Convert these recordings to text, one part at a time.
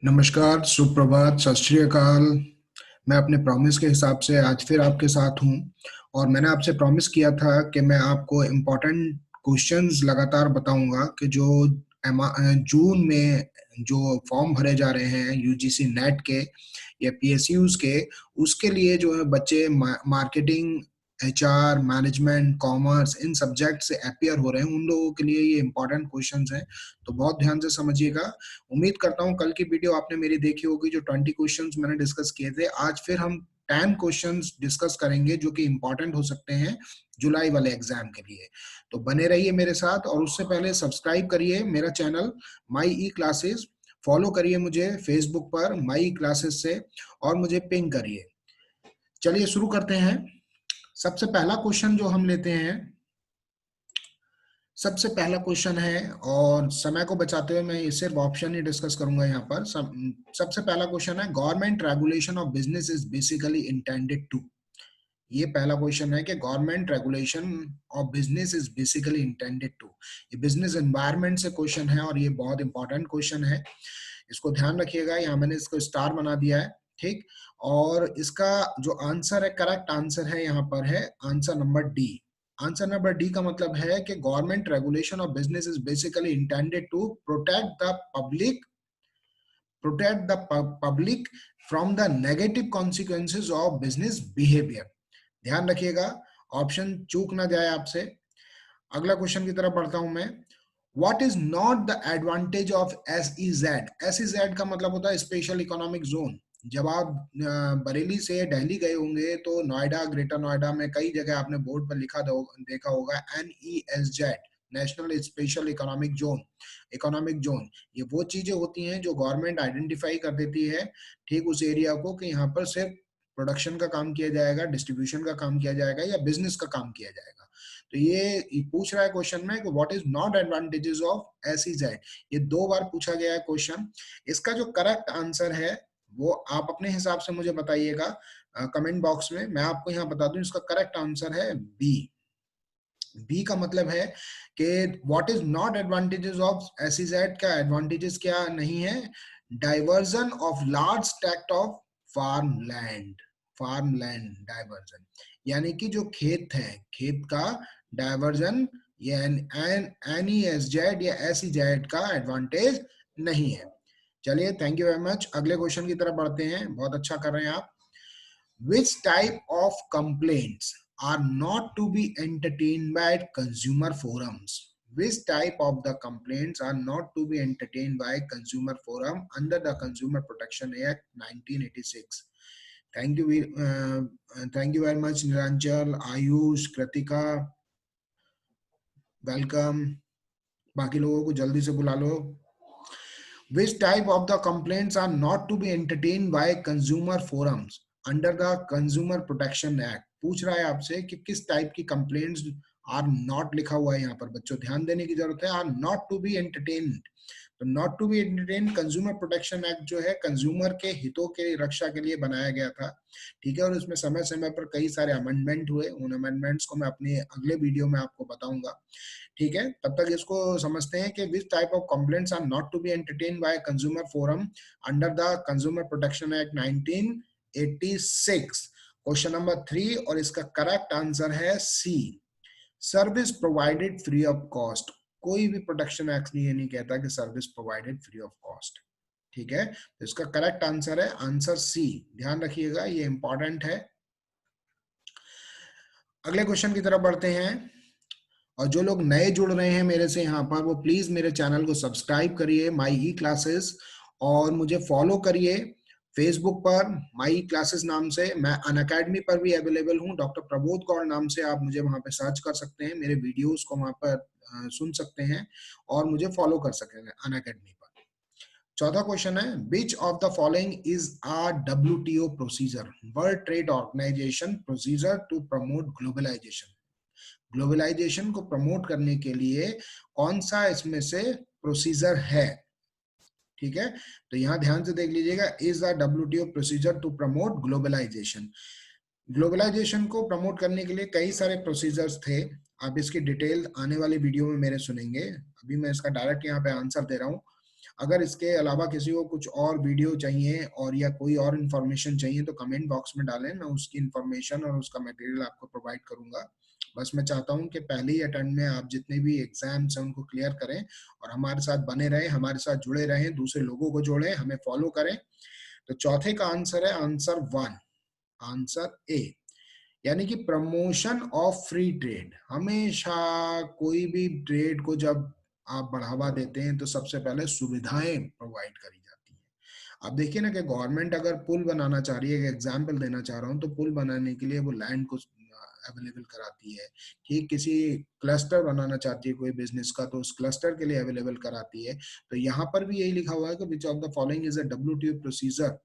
नमस्कार, सुप्रभात, सत श्री अकाल। मैं अपने प्रॉमिस के हिसाब से आज फिर आपके साथ हूँ और मैंने आपसे प्रॉमिस किया था कि मैं आपको इम्पोर्टेंट क्वेश्चंस लगातार बताऊँगा कि जो जून में जो फॉर्म भरे जा रहे हैं यूजीसी नेट के या पीएसयूज़ के, उसके लिए जो है बच्चे मार्केटिंग, एचआर, मैनेजमेंट, कॉमर्स इन सब्जेक्ट से अपीयर हो रहे हैं, उन लोगों के लिए ये इम्पोर्टेंट क्वेश्चंस हैं, तो बहुत ध्यान से समझिएगा। उम्मीद करता हूँ कल की वीडियो आपने मेरी देखी होगी जो 20 क्वेश्चंस मैंने डिस्कस किए थे। आज फिर हम 10 क्वेश्चंस डिस्कस करेंगे जो कि इंपॉर्टेंट हो सकते हैं जुलाई वाले एग्जाम के लिए। तो बने रहिए मेरे साथ और उससे पहले सब्सक्राइब करिए मेरा channel my E classes, follow करिए मुझे फेसबुक पर माई ई क्लासेस से और मुझे पिंग करिए। चलिए शुरू करते हैं। सबसे पहला क्वेश्चन जो हम लेते हैं, सबसे पहला क्वेश्चन है और समय को बचाते हुए मैं सिर्फ ऑप्शन ही डिस्कस करूंगा यहाँ पर। सबसे पहला क्वेश्चन है, government regulation of business is basically intended to. ये पहला क्वेश्चन है कि government regulation of business is basically intended to. ये बिजनेस एनवायरनमेंट से क्वेश्चन है और ये बहुत इंपॉर्टेंट क्वेश्चन है, इसको ध्यान रखिएगा। यहाँ मैंने इसको स्टार बना दिया है, ठीक। और इसका जो आंसर है, करेक्ट आंसर है यहाँ पर है answer number D. Answer number D का मतलब है कि government regulation of business is basically intended to protect the public from the negative consequences of business behaviour. ध्यान रखिएगा, ऑप्शन चूक ना जाए आपसे। अगला क्वेश्चन की तरफ बढ़ता हूं मैं। What is not the advantage of SEZ? SEZ का मतलब होता है स्पेशल इकोनॉमिक जोन। जब आप बरेली से दिल्ली गए होंगे तो नोएडा, ग्रेटर नोएडा में कई जगह आपने बोर्ड पर देखा होगा NESZ, national special economic zone. Economic zone ये वो चीजें होती हैं जो गवर्नमेंट आइडेंटिफाई कर देती है, ठीक, उस एरिया को, कि यहाँ पर सिर्फ प्रोडक्शन का काम किया जाएगा, डिस्ट्रीब्यूशन का काम किया जाएगा या बिजनेस का काम किया जाएगा। तो ये पूछ रहा है क्वेश्चन में कि what is not advantages of SEZ. ये 2 बार पूछा गया है क्वेश्चन। इसका जो करेक्ट आंसर है वो आप अपने हिसाब से मुझे बताइएगा कमेंट बॉक्स में। मैं आपको यहाँ बता दूं, इसका करेक्ट आंसर है बी। बी का मतलब है कि what is not advantages of SEZ का एडवांटेजेस क्या नहीं है, diversion of large tract of farm land diversion, यानी कि जो खेत है, खेत का डाइवर्जन, ये एनईएसजेड या एसईजेड का एडवांटेज नहीं है। चलिए, थैंक यू वेरी मच। अगले क्वेश्चन की तरफ बढ़ते हैं, बहुत अच्छा कर रहे हैं आप। Which type of complaints are not to be entertained by consumer forums? Which type of the complaints are not to be entertained by consumer forum under the Consumer Protection Act 1986? Thank you very much, Niranjal, Ayush, Kritika. Welcome. बाकी लोगों को जल्दी से बुला लो। Which type of the complaints are not to be entertained by consumer forums under the consumer protection act? पूछ रहा है आपसे कि किस टाइप की कंप्लेंट्स आर नॉट लिखा हुआ है यहाँ पर, बच्चों ध्यान देने की जरूरत है। Are not to be entertained, तो not to be entertained, consumer protection act जो है कंज्यूमर के हितों के रक्षा के लिए बनाया गया था, ठीक है। और उसमें समय समय पर कई सारे अमेंडमेंट हुए, उन अमेंडमेंट्स को मैं अपने अगले वीडियो में आपको बताऊंगा, ठीक है। तब तक इसको समझते हैं कि which type of complaints are not to be entertained by consumer forum under the consumer protection act 1986। Question number 3 और इसका करेक्ट आंसर है C, service provided free of cost. कोई भी प्रोटेक्शन एक्ट ये नहीं कहता कि service provided free of cost, ठीक है। तो इसका करेक्ट आंसर है आंसर सी, ध्यान रखिएगा, ये इंपॉर्टेंट है। अगले क्वेश्चन की तरफ बढ़ते हैं। और जो लोग नए जुड़ रहे हैं मेरे से यहाँ पर, वो प्लीज मेरे चैनल को सब्सक्राइब करिए माई ई क्लासेस, और मुझे फॉलो करिए फेसबुक पर माई ई क्लासेस नाम से। मैं अनअकैडमी पर भी अवेलेबल हूँ, डॉक्टर प्रबोध कौर नाम से आप मुझे वहां पे सर्च कर सकते हैं, मेरे वीडियोस को वहां पर सुन सकते हैं और मुझे फॉलो कर सकते हैं अनअकैडमी पर। चौथा क्वेश्चन है, which of the following is a WTO procedure, world trade organization procedure to promote globalization? Globalization को प्रमोट करने के लिए कौन सा इसमें से प्रोसीजर है, ठीक है। तो यहां ध्यान से देख लीजिएगा, is the WTO procedure to promote globalization. Globalization को प्रमोट करने के लिए कई सारे प्रोसीजर्स थे, आप इसकी डिटेल आने वाली वीडियो में मेरे सुनेंगे। अभी मैं इसका डायरेक्ट यहाँ पे आंसर दे रहा हूँ। अगर इसके अलावा किसी को कुछ और वीडियो चाहिए और या कोई और इन्फॉर्मेशन चाहिए तो कमेंट बॉक्स में डालें, मैं उसकी इन्फॉर्मेशन और उसका मटेरियल आपको प्रोवाइड करूंगा। बस मैं चाहता हूं कि पहले ही अटेम्प्ट में आप जितने भी एग्जाम्स हैं उनको क्लियर करें और हमारे साथ बने रहें, हमारे साथ जुड़े रहें, दूसरे लोगों को जोड़ें, हमें फॉलो करें। तो चौथे का आंसर है आंसर 1, आंसर ए, यानी कि प्रमोशन ऑफ फ्री ट्रेड। हमेशा कोई भी ट्रेड को जब आप बढ़ावा देते हैं तो सबसे पहले सुविधाएं प्रोवाइड करी जाती हैं। अब देखिए ना कि गवर्नमेंट अगर पुल बनाना चाह रही है, एक एग्जाम्पल देना चाह रहा हूँ, तो पुल बनाने के लिए वो लैंड को अवेलेबल कराती है। ठीक, किसी क्लस्टर बनाना चाहती है कोई बिजनेस का तो उस क्लस्टर के लिए अवेलेबल कराती है। तो यहाँ पर भी यही लिखा हुआ है कि which of the following is a WTO procedure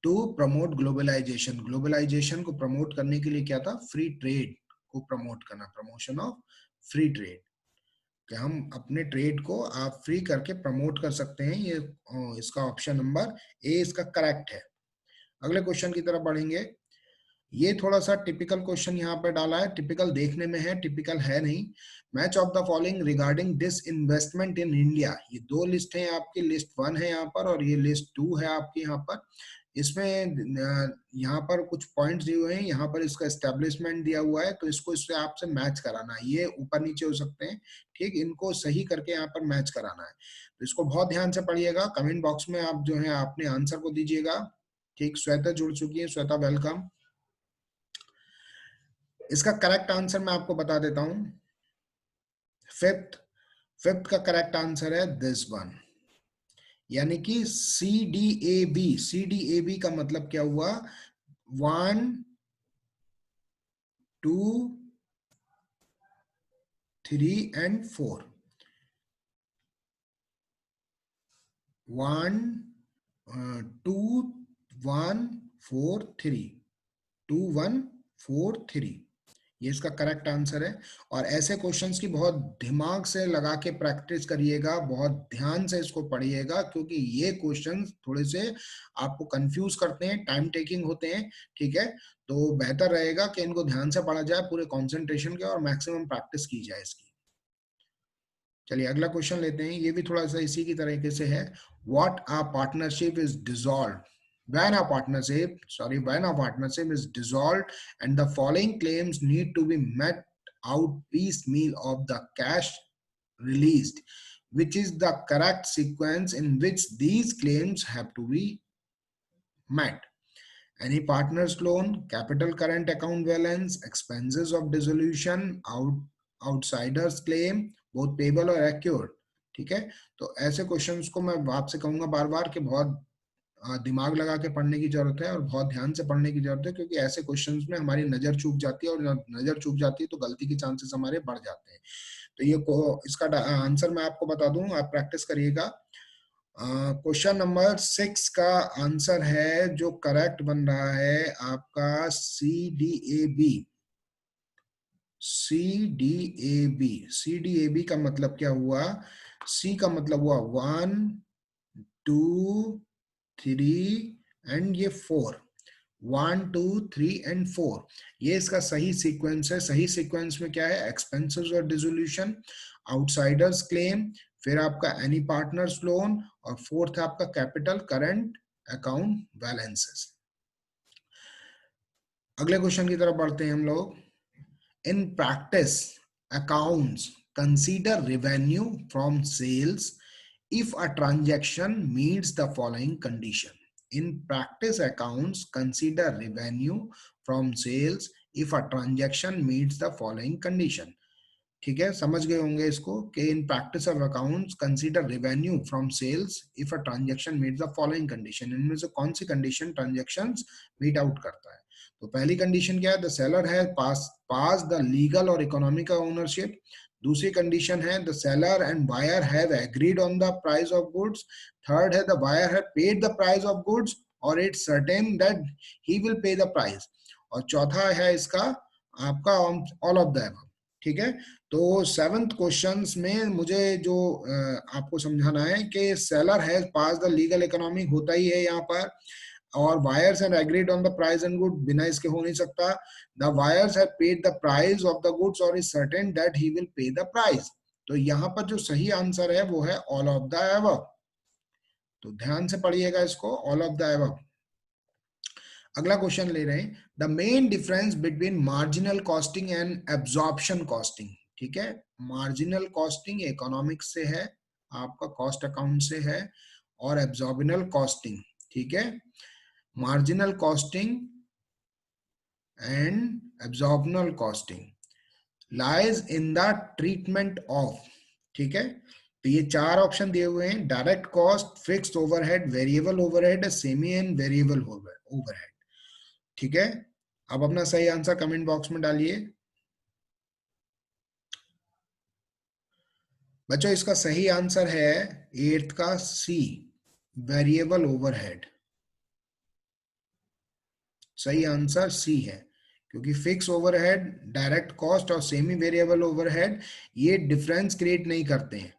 to promote globalization. Globalization को प्रमोट करने के लिए क्या था, फ्री ट्रेड को प्रमोट करना, प्रमोशन ऑफ फ्री ट्रेड, कि हम अपने ट्रेड को आप फ्री करके प्रमोट कर सकते हैं। ये इसका ऑप्शन नंबर ए इसका करेक्ट है। अगले क्वेश्चन की तरफ बढ़ेंगे। ये थोड़ा सा टिपिकल क्वेश्चन यहाँ पर डाला है, टिपिकल देखने में है, टिपिकल है नहीं। Match of the following regarding this investment in India. ये दो लिस्ट है आपकी, लिस्ट 1 है यहाँ पर और ये लिस्ट 2 है आपकी यहाँ पर। इसमें यहाँ पर कुछ पॉइंट्स दिए हुए हैं, यहाँ पर इसका एस्टेब्लिशमेंट दिया हुआ है, तो इसको इससे आपसे मैच कराना है। ये ऊपर नीचे हो सकते हैं, ठीक, इनको सही करके यहाँ पर मैच कराना है। तो इसको बहुत ध्यान से पढ़िएगा। कमेंट बॉक्स में आप जो है अपने आंसर को दीजिएगा। ठीक, श्वेता जुड़ चुकी है, श्वेता वेलकम। इसका करेक्ट आंसर मैं आपको बता देता हूं। फिफ्थ का करेक्ट आंसर है दिस वन, यानी कि CDAB। CDAB का मतलब क्या हुआ, 1 2 3 and 4। 1 2 1 4 3, 2 1 4 3, ये इसका करेक्ट आंसर है। और ऐसे क्वेश्चंस की बहुत दिमाग से लगा के प्रैक्टिस करिएगा, बहुत ध्यान से इसको पढ़िएगा, क्योंकि ये क्वेश्चंस थोड़े से आपको कंफ्यूज करते हैं, टाइम टेकिंग होते हैं। ठीक है, तो बेहतर रहेगा कि इनको ध्यान से पढ़ा जाए पूरे कंसंट्रेशन के और मैक्सिमम प्रैक्टिस की जाए इसकी। चलिए अगला क्वेश्चन लेते हैं, ये भी थोड़ा सा इसी की तरीके से है। What a partnership is dissolve when a partnership is dissolved and the following claims need to be met out piecemeal of the cash released, which is the correct sequence in which these claims have to be met? Any partner's loan, capital current account balance, expenses of dissolution, outsiders claim, both payable और accrued। ठीक है, तो ऐसे questions को मैं आपसे कहूंगा बार बार कि बहुत दिमाग लगा के पढ़ने की जरूरत है और बहुत ध्यान से पढ़ने की जरूरत है, क्योंकि ऐसे क्वेश्चंस में हमारी नजर चूक जाती है और जब नजर चूक जाती है तो गलती के चांसेस हमारे बढ़ जाते हैं। तो ये इसका आंसर मैं आपको बता दूं, आप प्रैक्टिस करिएगा। क्वेश्चन नंबर 6 का आंसर है जो करेक्ट बन रहा है आपका CDAB। CDAB, CDAB का मतलब क्या हुआ, C का मतलब हुआ 1 2 3 एंड ये 4, 1 2 3 एंड 4, ये इसका सही सीक्वेंस है। सही सीक्वेंस में क्या है, एक्सपेंसेस और डिसोल्यूशन, आउटसाइडर्स क्लेम, फिर आपका एनी पार्टनर्स लोन और फोर्थ आपका कैपिटल करंट अकाउंट बैलेंसेस। अगले क्वेश्चन की तरफ बढ़ते हैं हम लोग। In practice accounts consider revenue from sales if a transaction meets the following condition. In practice accounts consider revenue from sales if a transaction meets the following condition. ठीक है, समझ गए होंगे इसको कि in practice of accounts consider revenue from sales if a transaction meets the following condition. इनमें से कौन सी कंडीशन ट्रांजैक्शंस मीट आउट करता है? तो पहली कंडीशन क्या है, द सेलर है पास द लीगल और इकोनॉमिक ओनरशिप। दूसरी कंडीशन है the seller and buyer have agreed on the price of goods. Third है the buyer have paid the price of goods और it's certain that he will pay the price. और चौथा है इसका आपका all of the above. ठीक है, तो 7th क्वेश्चन में मुझे जो आपको समझाना है कि seller has pass the legal economic होता ही है यहाँ पर, और buyers have agreed on the price and good बिना इसके हो नहीं सकता। The buyers have paid the price of the goods और is certain that he will pay the price. तो यहाँ पर जो सही आंसर है वो है ऑल ऑफ द एबव। तो ध्यान से पढ़िएगा इसको, ऑल ऑफ द एबव। अगला क्वेश्चन ले रहे हैं, the main difference between marginal costing and absorption costing. ठीक है, मार्जिनल कॉस्टिंग इकोनॉमिक्स से है, आपका कॉस्ट अकाउंट से है, और एब्जॉर्बिनल कॉस्टिंग, ठीक है, marginal costing and absorption costing lies in the treatment of. ठीक है, तो ये चार ऑप्शन दिए हुए हैं, direct cost, fixed overhead, variable overhead, semi and variable overhead. ठीक है, अब अपना सही आंसर कमेंट बॉक्स में डालिए। बच्चों इसका सही आंसर है एट्थ का सी, वेरिएबल ओवरहेड। सही आंसर सी है, क्योंकि फिक्स ओवरहेड, डायरेक्ट कॉस्ट और सेमी वेरिएबल ओवरहेड ये डिफरेंस क्रिएट नहीं करते हैं।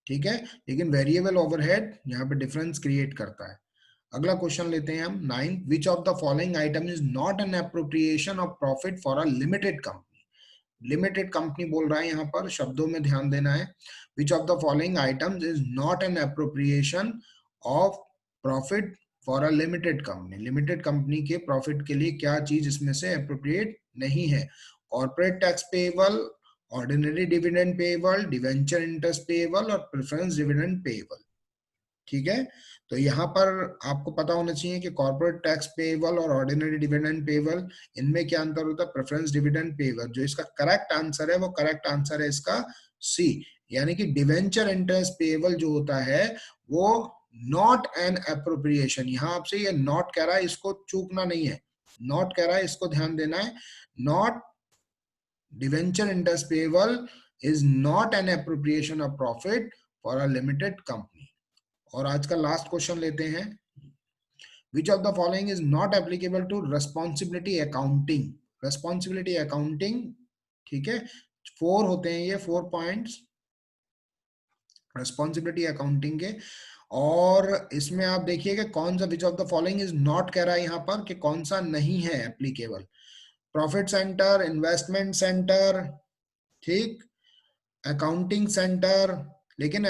ठीक है, लेकिन वेरिएबल ओवरहेड यहाँ पे डिफरेंस क्रिएट करता है। अगला क्वेश्चन लेते हैं हम, 9, विच of the following item is not an appropriation of profit for a limited company. Limited company बोल रहा है, यहाँ पर शब्दों में ध्यान देना है। Which of the following items is not an appropriation of profit for a limited company. Limited company के प्रॉफिट के लिए क्या चीज इसमें से एप्रोप्रिएट नहीं है? Corporate tax payable, ordinary dividend payable, debenture interest payable और प्रेफरेंस डिविडेंड पेएबल। ठीक है, तो यहाँ पर आपको पता होना चाहिए कि कॉर्पोरेट टैक्स पेएबल और ऑर्डिनरी डिविडेंड पेएबल, इनमें क्या अंतर होता है? Preference dividend payable. जो इसका करेक्ट आंसर है वो करेक्ट आंसर है इसका सी, यानी कि डिवेंचर इंटरेस्ट पेएबल जो होता है वो नॉट एन एप्रोप्रिएशन। यहाँ आपसे ये नॉट कह रहा है, इसको चूकना नहीं है, नॉट कह रहा है, इसको ध्यान देना है। Not debenture interest payable is not an appropriation of profit for a limited company. और आज का लास्ट क्वेश्चन लेते हैं, which of the following is not applicable to responsibility accounting. Responsibility accounting, ठीक है, 4 होते हैं ये 4 पॉइंट्स रेस्पॉन्सिबिलिटी अकाउंटिंग के। और इसमें आप देखिएगा कौन सा विच of the following is not कह रहा है यहाँ पर कि कौन सा नहीं है applicable. Profit centre, investment centre, ठीक, अकाउंटिंग सेंटर, लेकिन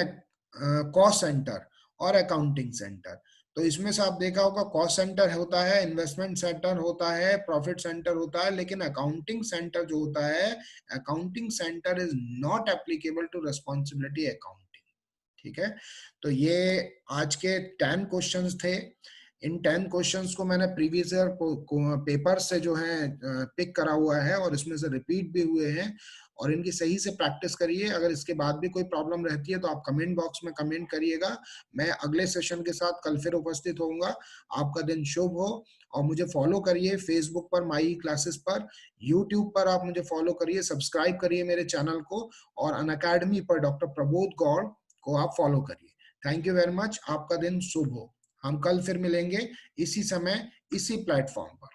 कॉस्ट सेंटर और अकाउंटिंग सेंटर। तो इसमें से आप देखा होगा कॉस्ट सेंटर होता है, इन्वेस्टमेंट सेंटर होता है, प्रॉफिट सेंटर होता है, लेकिन अकाउंटिंग सेंटर जो होता है, accounting centre is not applicable to responsibility accounting. ठीक है, तो ये आज के 10 क्वेश्चंस थे। इन 10 क्वेश्चंस को मैंने प्रीवियस ईयर पेपर से जो है पिक करा हुआ है और इसमें से रिपीट भी हुए हैं, और इनकी सही से प्रैक्टिस करिए। अगर इसके बाद भी कोई प्रॉब्लम रहती है तो आप कमेंट बॉक्स में कमेंट करिएगा। मैं अगले सेशन के साथ कल फिर उपस्थित होऊंगा। आपका दिन शुभ हो, और मुझे फॉलो करिए फेसबुक पर माई क्लासेस पर, यूट्यूब पर आप मुझे फॉलो करिए, सब्सक्राइब करिए मेरे चैनल को, और अनअकैडमी पर डॉक्टर प्रबोध गौड़ को आप फॉलो करिए। थैंक यू वेरी मच, आपका दिन शुभ हो। हम कल फिर मिलेंगे इसी समय इसी प्लेटफॉर्म पर।